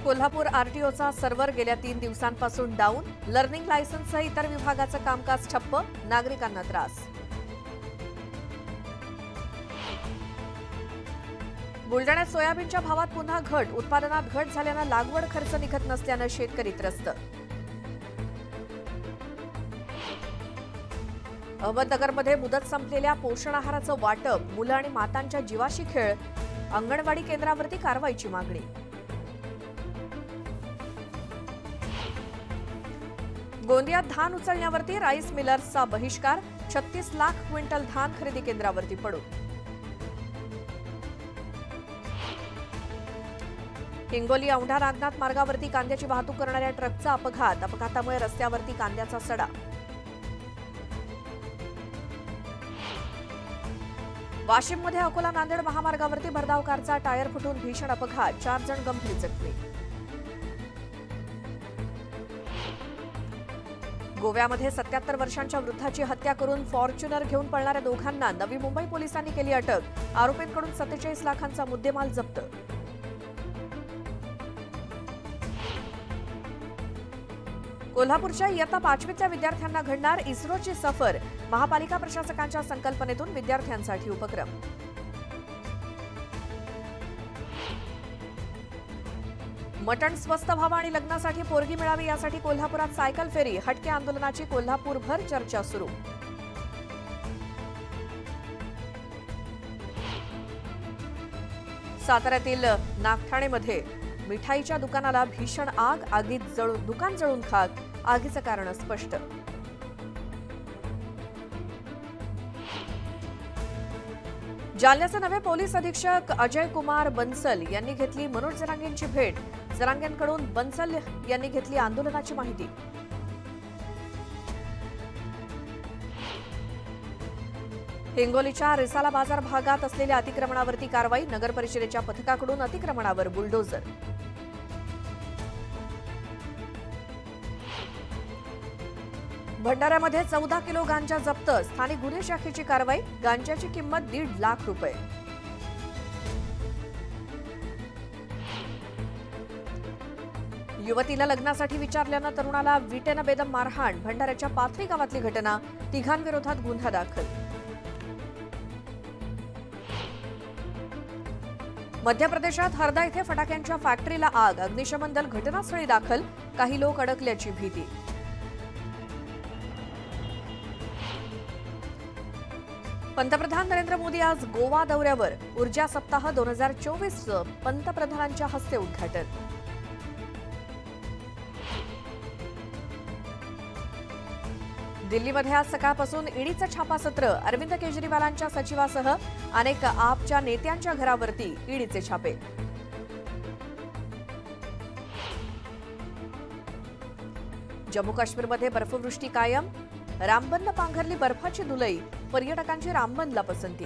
Kolhapur आरटीओचा server गेल्या 3 दिवसांपासून down. Learning लायसन्ससह इतर विभागाचं कामकाज ठप्प. नागरिकांना त्रास. बुलढाण्यात सोयाबीनच्या भावात पुन्हा घट. उत्पादनात घट झाल्यानं लागवड खर्च निघत नसल्यानं शेतकरी त्रस्त. अहमदनगरमध्ये मुदत संपलेल्या पोषण आहाराचं वाटप. मुलं आणि मातांच्या जीवाशी खेळ. अंगणवाडी केंद्रावरती कारवाईची मागणी. गोंदियात धान उचलण्यावरती राईस मिलर्सचा बहिष्कार. 36 लाख क्विंटल धान खरेदी केंद्रावरती पडून. हिंगोली औंढा नागनाथ मार्गावरती कांद्याची वाहतूक करणाऱ्या ट्रकचा अपघात. अपघातामुळे रस्त्यावरती कांद्याचा सडा. वाशिममध्ये अकोला नांदेड महामार्गावरती भरधाव कारचा टायर फुटून भीषण अपघात. 4 जण गंभीर जखमी. गोव्यामध्ये 77 वर्षांच्या वृद्धाची हत्या करून फॉर्च्युनर घेऊन पळणाऱ्या दोघांना नवी मुंबई पोलिसांनी केली अटक. आरोपींकडून 47 लाखांचा मुद्देमाल जप्त. कोल्हापूरच्या इयत्ता 5वीतल्या विद्यार्थ्यांना घडणार इस्रोची सफर. महापालिका प्रशासकांच्या संकल्पनेतून विद्यार्थ्यांसाठी उपक्रम. मटण स्वस्त व्हावं आणि लग्नासाठी पोरगी मिळावी यासाठी कोल्हापुरात सायकल फेरी. हटके आंदोलनाची कोल्हापूरभर चर्चा सुरू. साताऱ्यातील नागठाणेमध्ये मिठाईच्या दुकानाला भीषण आग. आगीत दुकान जळून खाक. आगीचं कारण स्पष्ट. जालन्याचे नवे पोलीस अधीक्षक अजय कुमार बन्सल यांनी घेतली मनोज जरांगेंची भेट. जरांगेंकडून बन्सल यांनी घेतली आंदोलनाची माहिती. हिंगोलीच्या रिसाला बाजार भागात असलेल्या अतिक्रमणावरती कारवाई. नगर परिषदेच्या पथकाकडून अतिक्रमणावर बुलडोझर. भंडाऱ्यामध्ये 14 किलो गांजा जप्त. स्थानिक गुन्हे शाखेची कारवाई. गांजाची किंमत 1.5 लाख रुपये. युवतीला लग्नासाठी विचारल्यानं तरुणाला विटेनं बेदम मारहाण. भंडाऱ्याच्या पाथरी गावातली घटना. तिघांविरोधात गुन्हा दाखल. मध्य प्रदेशात हरदा इथे फटाक्यांच्या फॅक्टरीला आग. अग्निशमन दल घटनास्थळी दाखल. काही लोक अडकल्याची भीती. पंतप्रधान नरेंद्र मोदी आज गोवा दौऱ्यावर. ऊर्जा सप्ताह 2024चं पंतप्रधानांच्या हस्ते उद्घाटन. दिल्लीमध्ये आज सकाळपासून ईडीचं छापासत्र. अरविंद केजरीवालांच्या सचिवासह अनेक आपच्या नेत्यांच्या घरावरती ईडीचे छापे. जम्मू काश्मीरमध्ये बर्फवृष्टी कायम. रामबनला पांघरली बर्फाची धुलई. पर्यटकांची रामबनला पसंती.